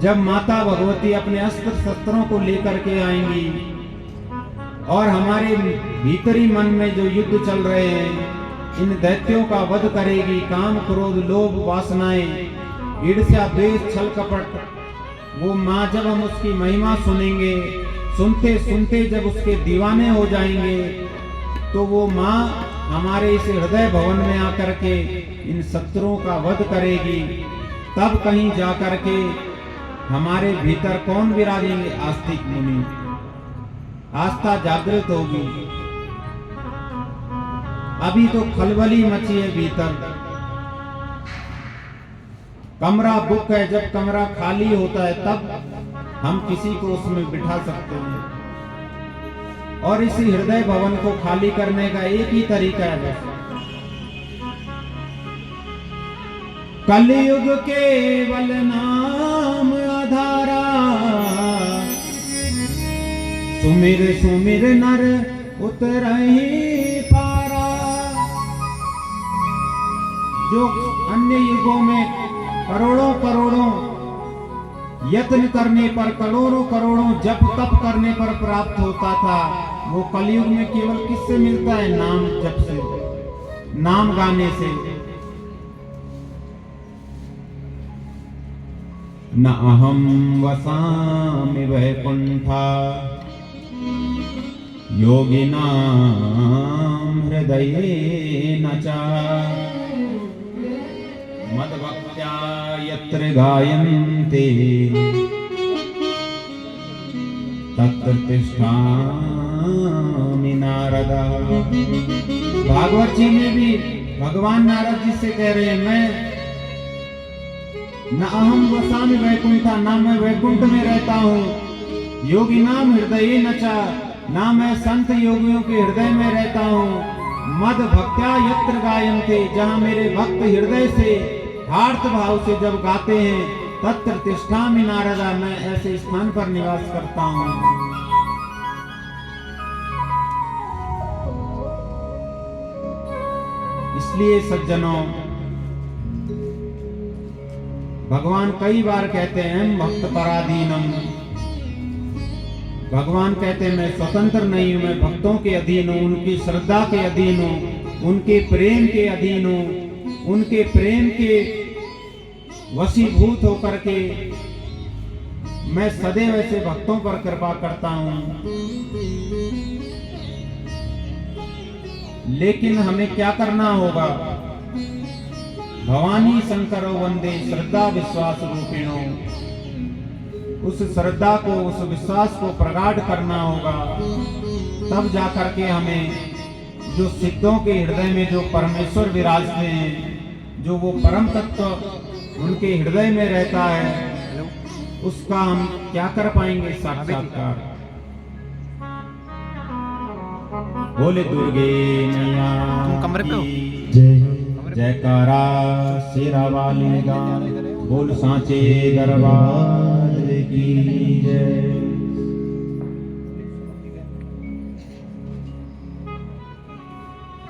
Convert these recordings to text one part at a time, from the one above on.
जब माता भगवती अपने अस्त्र शस्त्रों को लेकर के आएंगी और हमारे भीतरी मन में जो युद्ध चल रहे हैं इन दैत्यों का वध करेगी, काम क्रोध लोभ वासनाएं ईर्ष्या द्वेष छल कपट, वो माँ जब हम उसकी महिमा सुनेंगे, सुनते सुनते जब उसके दीवाने हो जाएंगे, तो वो माँ हमारे इस हृदय भवन में आकर के इन शत्रुओं का वध करेगी। तब कहीं जाकर के हमारे भीतर कौन विराजेंगे? आस्तिक मुनि। आस्था जागृत होगी। अभी तो खलबली मची है भीतर, कमरा बुक है। जब कमरा खाली होता है तब हम किसी को उसमें बिठा सकते हैं। और इसी हृदय भवन को खाली करने का एक ही तरीका है बस, कलयुग केवल नाम आधारा, सुमिर सुमिर नर उतरहि पारा। जो अन्य युगों में करोड़ों करोड़ों यत्न करने पर, करोड़ों करोड़ों जप तप करने पर प्राप्त होता था, वो कलयुग में केवल किससे मिलता है? नाम जप से, नाम गाने से। न अहम वसामि वैकुंठा योगिनां हृदयेन च, मद्भक्त्या यत्र गायन्ते तत्र तिष्ठामि नारद। भागवत जी में भी भगवान नारद जी से कह रहे हैं, मैं न अहम वसामि वैकुंठा, ना मैं वैकुंठ में रहता हूँ, योगी नाम हृदय नचा, ना मैं संत योगियों के हृदय में रहता हूँ, मद भक्त्या यत्र गायन्ते, जहाँ मेरे भक्त हृदय से हार्द भाव से जब गाते हैं, तत्र तिष्ठामि नारदा, मैं ऐसे स्थान पर निवास करता हूँ। इसलिए सज्जनों, भगवान कई बार कहते हैं भक्त पराधीनम, भगवान कहते हैं मैं स्वतंत्र नहीं हूं, मैं भक्तों के अधीन हूं, उनकी श्रद्धा के अधीन हूं, उनके प्रेम के अधीन हूं, उनके प्रेम के वशीभूत होकर के मैं सदैव ऐसे भक्तों पर कृपा करता हूं। लेकिन हमें क्या करना होगा? भवानी शंकरो वंदे श्रद्धा विश्वास रूपिणो, उस श्रद्धा को, उस विश्वास को प्रगाढ़ करना होगा। तब जाकर के हमें जो सिद्धों के हृदय में जो परमेश्वर विराजते हैं, जो वो परम तत्व उनके हृदय में रहता है, उसका हम क्या कर पाएंगे? साक्षात्कार। बोले दुर्गे मैया जय, जयकारा शेरा वाली गान, बोल सांचे दरबार की जय।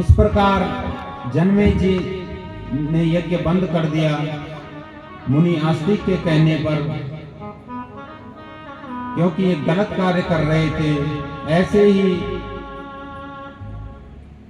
इस प्रकार जन्मे जी ने यज्ञ बंद कर दिया मुनि आस्तिक के कहने पर, क्योंकि ये गलत कार्य कर रहे थे। ऐसे ही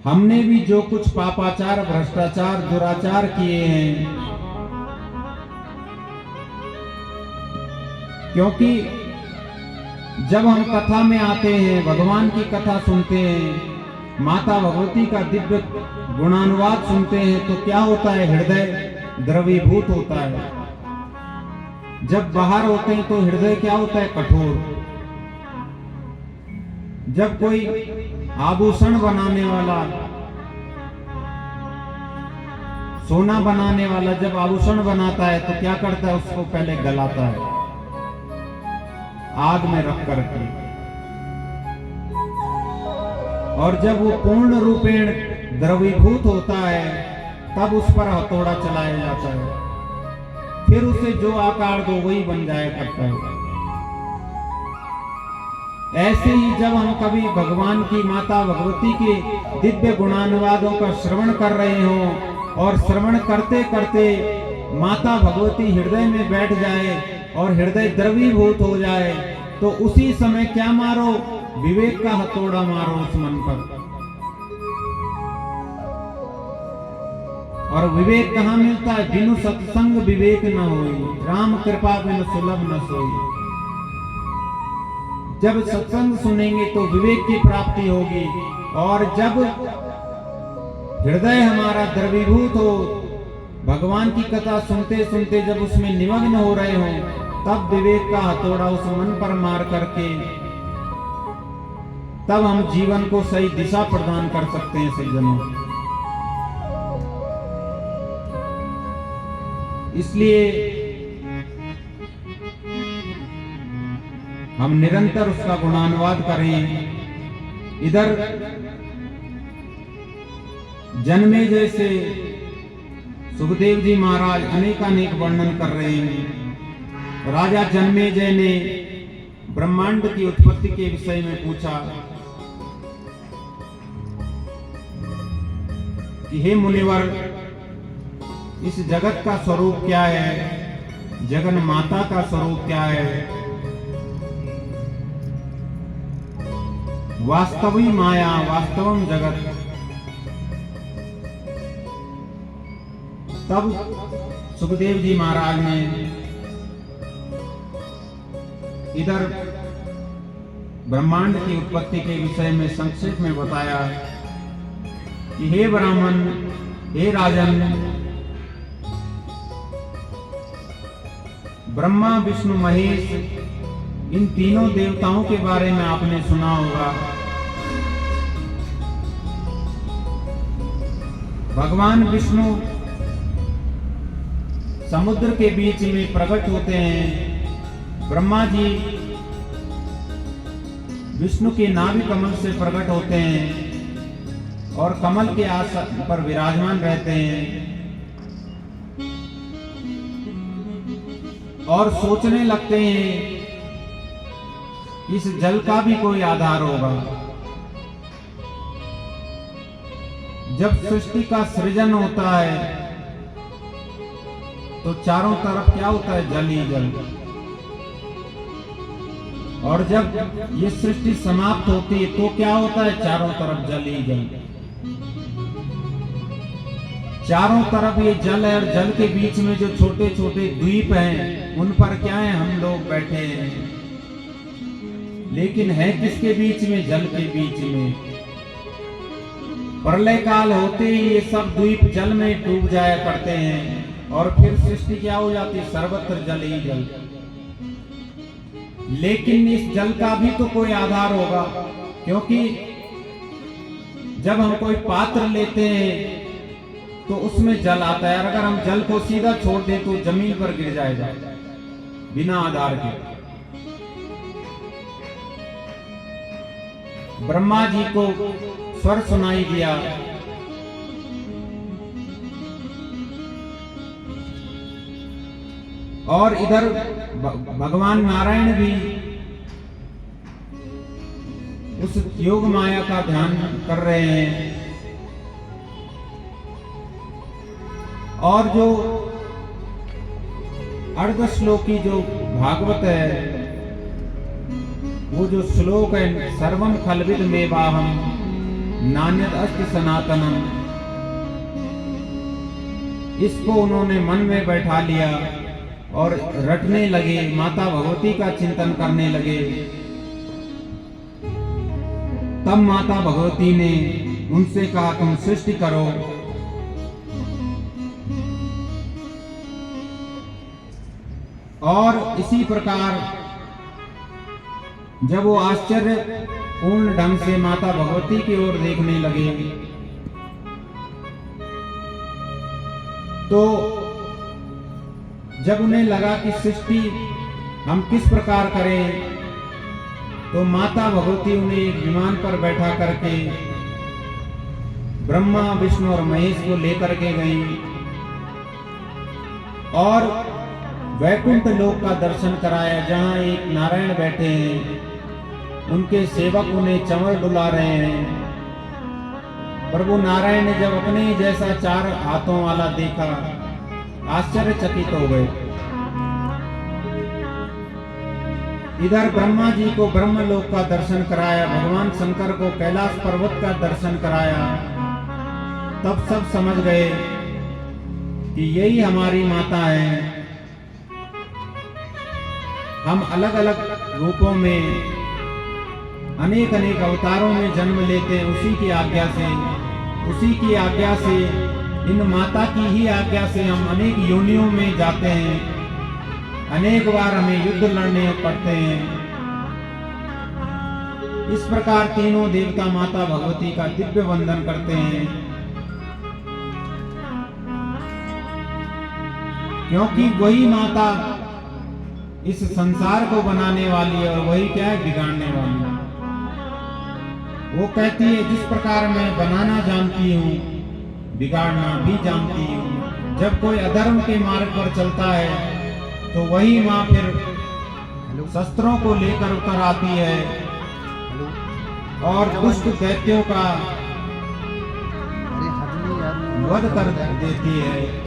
हमने भी जो कुछ पापाचार, भ्रष्टाचार, दुराचार किए हैं, क्योंकि जब हम कथा में आते हैं, भगवान की कथा सुनते हैं, माता भगवती का दिव्य गुणानुवाद सुनते हैं, तो क्या होता है? हृदय द्रवीभूत होता है। जब बाहर होते हैं तो हृदय क्या होता है? कठोर। जब कोई आभूषण बनाने वाला, सोना बनाने वाला जब आभूषण बनाता है तो क्या करता है? उसको पहले गलाता है आग में रख करके, और जब वो पूर्ण रूपेण द्रवीभूत होता है तब उस पर हथौड़ा चलाया जाता है, फिर उसे जो आकार दो वही बन जाया करता है। ऐसे ही जब हम कभी भगवान की, माता भगवती के दिव्य गुणानुवादों का श्रवण कर रहे हों और श्रवण करते करते माता भगवती हृदय में बैठ जाए और हृदय द्रवीभूत हो जाए तो उसी समय क्या मारो, विवेक का हथौड़ा मारो उस मन पर। और विवेक कहाँ मिलता है? बिनु सत्संग विवेक न होई, राम कृपा बिनु सुलभ न सोई। जब सत्संग सुनेंगे तो विवेक की प्राप्ति होगी, और जब हृदय हमारा द्रवीभूत हो, भगवान की कथा सुनते सुनते जब उसमें निमग्न हो रहे हो, तब विवेक का हथौड़ा उस मन पर मार करके तब हम जीवन को सही दिशा प्रदान कर सकते हैं सज्जनों। इसलिए हम निरंतर उसका गुणानुवाद करें। इधर जन्मेजय से सुखदेव जी महाराज अनेकानेक वर्णन कर रहे हैं। राजा जन्मेजय ने ब्रह्मांड की उत्पत्ति के विषय में पूछा कि हे मुनिवर, इस जगत का स्वरूप क्या है? जगन माता का स्वरूप क्या है? वास्तवी माया वास्तवम जगत। तब सुखदेव जी महाराज ने इधर ब्रह्मांड की उत्पत्ति के विषय में संक्षेप में बताया कि हे ब्राह्मण, हे राजन, ब्रह्मा विष्णु महेश इन तीनों देवताओं के बारे में आपने सुना होगा। भगवान विष्णु समुद्र के बीच में प्रकट होते हैं। ब्रह्मा जी विष्णु के नाभि कमल से प्रकट होते हैं और कमल के आसन पर विराजमान रहते हैं और सोचने लगते हैं इस जल का भी कोई आधार होगा। जब सृष्टि का सृजन होता है तो चारों तरफ क्या होता है? जल ही जल। और जब ये सृष्टि समाप्त होती है तो क्या होता है? चारों तरफ जल ही जल। चारों तरफ ये जल है और जल के बीच में जो छोटे छोटे द्वीप हैं उन पर क्या है? हम लोग बैठे हैं। लेकिन है किसके बीच में? जल के बीच में। प्रलय काल होते ही ये सब द्वीप जल में डूब जाया करते हैं और फिर सृष्टि क्या हो जाती है? सर्वत्र जल ही जल। लेकिन इस जल का भी तो कोई आधार होगा, क्योंकि जब हम कोई पात्र लेते हैं तो उसमें जल आता है। अगर हम जल को सीधा छोड़ दें तो जमीन पर गिर जाएगा बिना आधार के। ब्रह्मा जी को स्वर सुनाई दिया और इधर भगवान नारायण भी उस योग माया का ध्यान कर रहे हैं। और जो अर्ध श्लोकी जो भागवत है, वो जो श्लोक है, सर्वम खलविद मेवाहम नान्यद अस्ति सनातनम, इसको उन्होंने मन में बैठा लिया और रटने लगे, माता भगवती का चिंतन करने लगे। तब माता भगवती ने उनसे कहा तुम सृष्टि करो। और इसी प्रकार जब वो आश्चर्य पूर्ण ढंग से माता भगवती की ओर देखने लगे तो जब उन्हें लगा कि सृष्टि हम किस प्रकार करें, तो माता भगवती उन्हें एक विमान पर बैठा करके ब्रह्मा विष्णु और महेश को लेकर के गई और वैकुंठ लोक का दर्शन कराया, जहां एक नारायण बैठे हैं, उनके सेवक उन्हें चंवर डुला रहे हैं। प्रभु नारायण ने जब अपने जैसा 4 हाथों वाला देखा, आश्चर्यचकित हो गए इधर ब्रह्मा जी को ब्रह्मलोक का दर्शन कराया, भगवान शंकर को कैलाश पर्वत का दर्शन कराया। तब सब समझ गए कि यही हमारी माता है। हम अलग अलग रूपों में अनेक अनेक अवतारों में जन्म लेते हैं उसी की आज्ञा से इन माता की ही आज्ञा से हम अनेक योनियों में जाते हैं, अनेक बार हमें युद्ध लड़ने पड़ते हैं। इस प्रकार तीनों देवता माता भगवती का दिव्य वंदन करते हैं, क्योंकि वही माता इस संसार को बनाने वाली है और वही क्या है, बिगाड़ने वाली है। वो कहती है जिस प्रकार मैं बनाना जानती हूँ, बिगाड़ना भी जानती हूँ। जब कोई अधर्म के मार्ग पर चलता है तो वही माँ फिर शस्त्रों को लेकर उतर आती है और दुष्ट दैत्यों का वध कर देती है।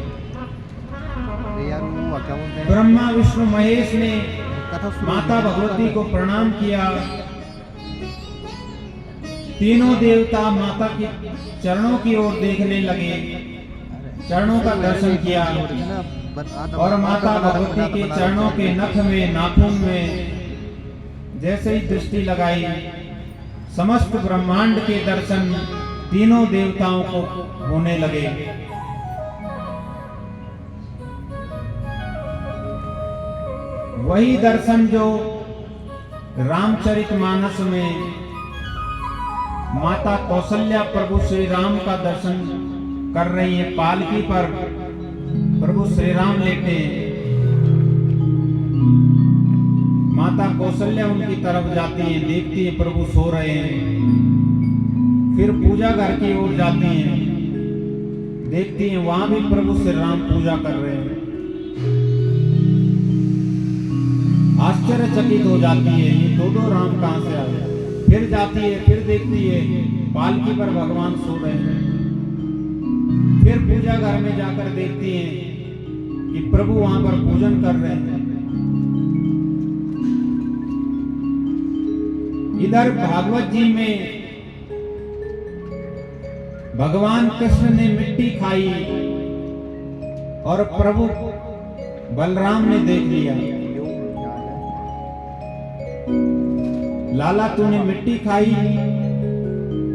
ब्रह्मा विष्णु महेश ने माता भगवती को प्रणाम किया। तीनों देवता माता के चरणों की ओर देखने लगे, चरणों का दर्शन किया और माता भगवती के चरणों के नख में, नाखून में जैसे ही दृष्टि लगाई, समस्त ब्रह्मांड के दर्शन तीनों देवताओं को होने लगे। वही दर्शन जो रामचरितमानस में माता कौशल्या प्रभु श्री राम का दर्शन कर रही है। पालकी पर प्रभु श्री राम लेटे, माता कौशल्या उनकी तरफ जाती है, देखती है प्रभु सो रहे हैं। फिर पूजा घर की ओर जाती हैं, देखती हैं वहां भी प्रभु श्री राम पूजा कर रहे हैं। आश्चर्यचकित हो जाती है, ये दो राम कहां से आ गए। फिर जाती है, फिर देखती है पालकी पर भगवान सो रहे हैं। फिर पूजा घर में जाकर देखती है कि प्रभु वहां पर पूजन कर रहे हैं। इधर भागवत जी में भगवान कृष्ण ने मिट्टी खाई और प्रभु बलराम ने देख लिया, लाला तूने मिट्टी खाई?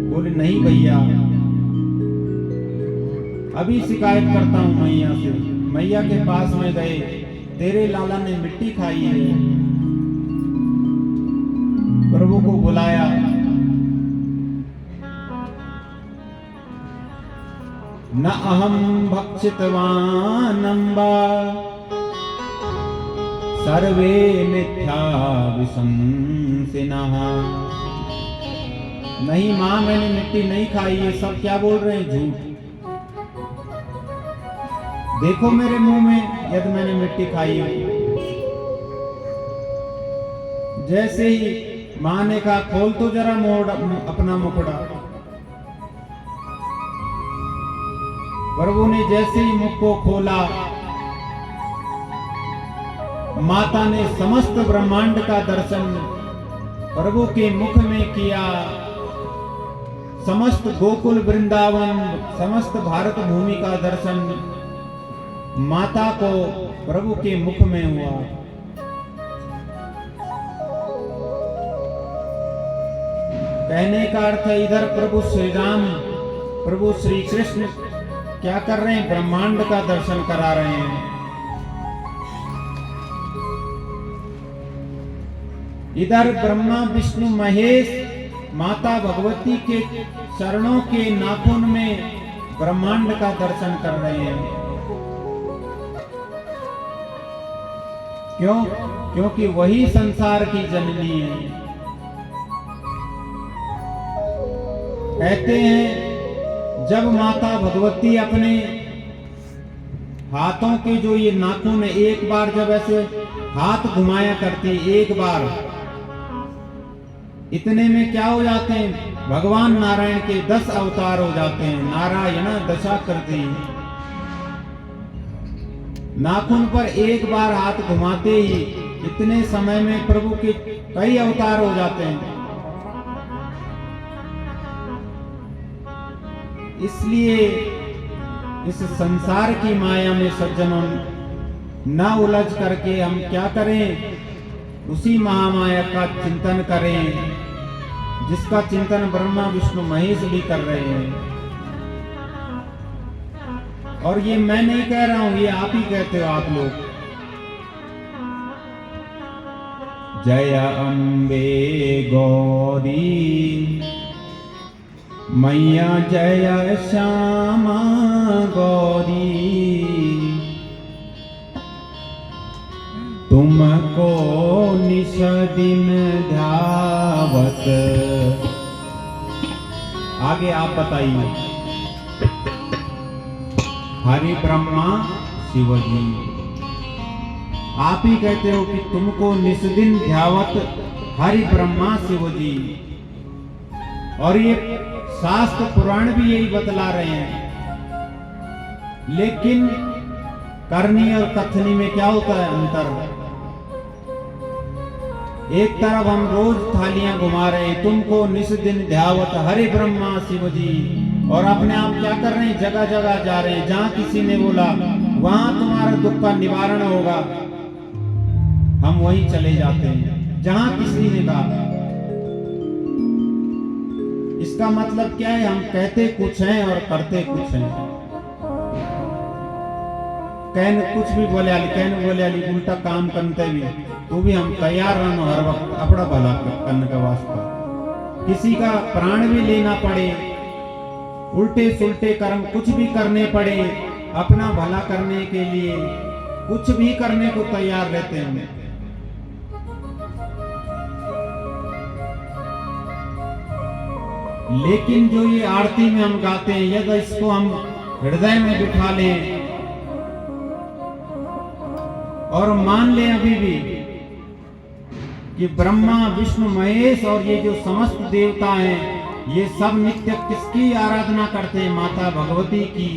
बोले नहीं भैया, अभी शिकायत करता हूं मैया से। मैया के पास में गए, तेरे लाला ने मिट्टी खाई है। प्रभु को बुलाया, न अहम भक्षितवानंबा सर्वे मिथ्या विशंसिनः। नहीं मां, मैंने मिट्टी नहीं खाई, ये सब क्या बोल रहे हैं, झूठ। देखो मेरे मुंह में यदि मैंने मिट्टी खाई हो। जैसे ही मां ने कहा खोल तो जरा मोड़ अपना मुखड़ा, प्रभु ने जैसे ही मुख को खोला, माता ने समस्त ब्रह्मांड का दर्शन प्रभु के मुख में किया। समस्त गोकुल वृंदावन, समस्त भारत भूमि का दर्शन माता को प्रभु के मुख में हुआ। कहने का अर्थ है इधर प्रभु श्री राम, प्रभु श्री कृष्ण क्या कर रहे हैं, ब्रह्मांड का दर्शन करा रहे हैं। इधर ब्रह्मा विष्णु महेश माता भगवती के चरणों के नाखून में ब्रह्मांड का दर्शन कर रहे हैं। क्यों? क्योंकि वही संसार की जननी है। कहते हैं जब माता भगवती अपने हाथों के जो ये नाखून है, एक बार जब ऐसे हाथ घुमाया करती, एक बार, इतने में क्या हो जाते हैं, भगवान नारायण के 10 अवतार हो जाते हैं। नारायण दशा करते हैं। नाखून पर एक बार हाथ घुमाते ही इतने समय में प्रभु के कई अवतार हो जाते हैं। इसलिए इस संसार की माया में सज्जनों न उलझ करके हम क्या करें, उसी महामाया का चिंतन करें जिसका चिंतन ब्रह्मा विष्णु महेश भी कर रहे हैं। और ये मैं नहीं कह रहा हूं, ये आप ही कहते हो आप लोग। जय अम्बे गौरी मैया जय श्यामा गौरी, तुमको निश दिन ध्यावत। आगे आप बताइए। हरि ब्रह्मा शिव जी, आप ही कहते हो कि तुमको निस्दिन ध्यावत हरि ब्रह्मा शिव जी। और ये शास्त्र पुराण भी यही बतला रहे हैं। लेकिन करनी और कथनी में क्या होता है अंतर। एक तरफ हम रोज थालियां घुमा रहे हैं, तुमको निस्दिन ध्यावत हरि ब्रह्मा शिव जी, और अपने आप क्या कर रहे हैं, जगह जगह जा रहे हैं। जहां किसी ने बोला वहां तुम्हारा दुख का निवारण होगा, हम वहीं चले जाते हैं जहां किसी ने कहा। इसका मतलब क्या है, हम कहते कुछ हैं और करते कुछ हैं। कहने कुछ भी बोले आली, कहने बोले आली उल्टा काम करते भी, तो भी हम तैयार रहना हर वक्त अपना भला करने का वास्ता। किसी का प्राण भी लेना पड़े, उल्टे सुल्टे कर्म कुछ भी करने पड़े, अपना भला करने के लिए कुछ भी करने को तैयार रहते हैं। लेकिन जो ये आरती में हम गाते हैं, यदि इसको हम हृदय में बिठा लें और मान लें अभी भी कि ब्रह्मा विष्णु महेश और ये जो समस्त देवता हैं, ये सब नित्य किसकी आराधना करते हैं, माता भगवती की।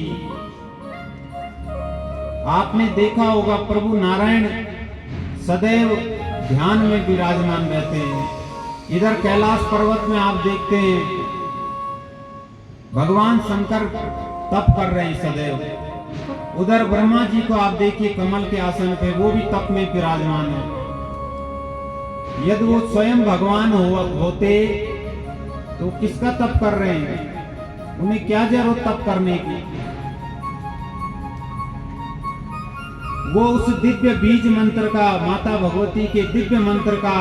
आपने देखा होगा प्रभु नारायण सदैव ध्यान में विराजमान रहते हैं। इधर कैलाश पर्वत में आप देखते हैं भगवान शंकर तप कर रहे हैं सदैव। उधर ब्रह्मा जी को आप देखिए कमल के आसन पे, वो भी तप में विराजमान है। यदि वो स्वयं भगवान होते तो किसका तप कर रहे हैं, उन्हें क्या जरूरत तप करने की। वो उस दिव्य बीज मंत्र का, माता भगवती के दिव्य मंत्र का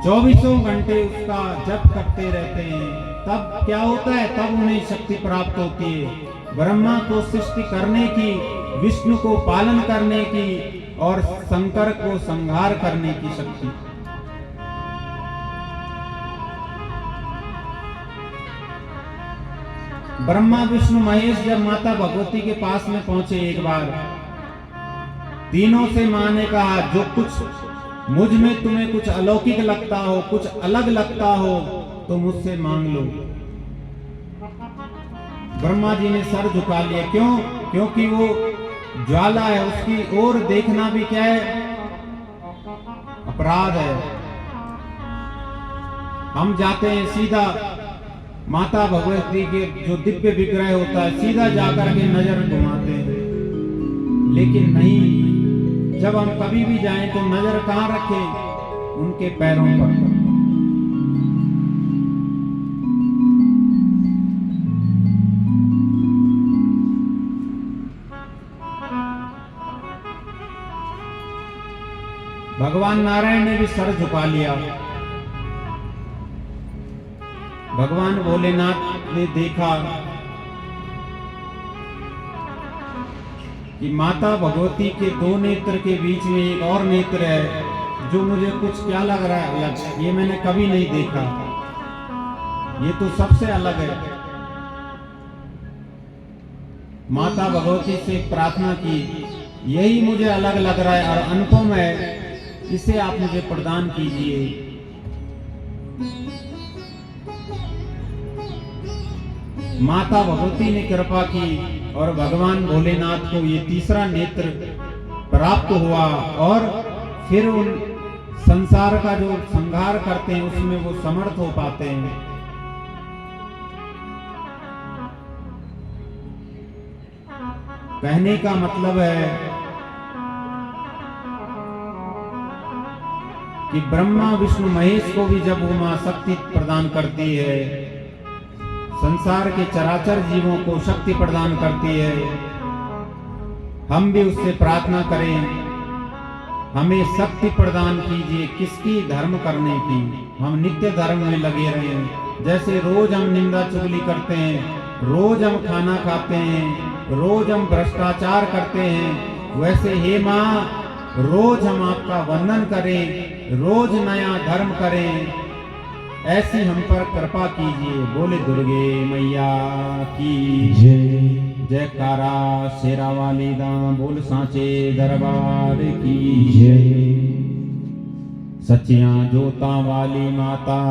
24 घंटे उसका जप करते रहते हैं। तब क्या होता है, तब उन्हें शक्ति प्राप्त होती है ब्रह्मा को सृष्टि करने की, विष्णु को पालन करने की और शंकर को संहार करने की शक्ति। ब्रह्मा विष्णु महेश जब माता भगवती के पास में पहुंचे एक बार, तीनों से मां ने कहा, जो कुछ मुझ में तुम्हें कुछ अलौकिक लगता हो, कुछ अलग लगता हो, तो मुझसे मांग लो। ब्रह्मा जी ने सर झुका लिया। क्यों? क्योंकि वो ज्वाला है, उसकी ओर देखना भी क्या है, अपराध है। हम जाते हैं सीधा माता भगवती के जो दिव्य विग्रह होता है, सीधा जाकर के नजर घुमाते हैं। लेकिन नहीं, जब हम कभी भी जाएं तो नजर कहां रखें, उनके पैरों पर। भगवान नारायण ने भी सर झुका लिया। भगवान भोलेनाथ ने देखा कि माता भगवती के दो नेत्र के बीच में एक और नेत्र है, जो मुझे कुछ क्या लग रहा है अलग, ये मैंने कभी नहीं देखा, ये तो सबसे अलग है। माता भगवती से प्रार्थना की, यही मुझे अलग लग रहा है और अनुपम है, इसे आप मुझे प्रदान कीजिए। माता भगवती ने कृपा की और भगवान भोलेनाथ को ये तीसरा नेत्र प्राप्त हुआ और फिर उन संसार का जो संहार करते हैं उसमें वो समर्थ हो पाते हैं। कहने का मतलब है कि ब्रह्मा विष्णु महेश को भी जब वो मां शक्ति प्रदान करती है, संसार के चराचर जीवों को शक्ति प्रदान करती है, हम भी उससे प्रार्थना करें, हमें शक्ति प्रदान कीजिए किसकी, धर्म करने की। हम नित्य धर्म में लगे रहें। जैसे रोज हम निंदा चुगली करते हैं, रोज हम खाना खाते हैं, रोज हम भ्रष्टाचार करते हैं, वैसे हे माँ रोज हम आपका वंदन करें, रोज नया धर्म करें, ऐसी हम पर कृपा कीजिए। बोले दुर्गे मैया की जय। जयकारा शेरा वाली दा बोल सांचे दरबार की जय। सच्चियां जोता वाली माता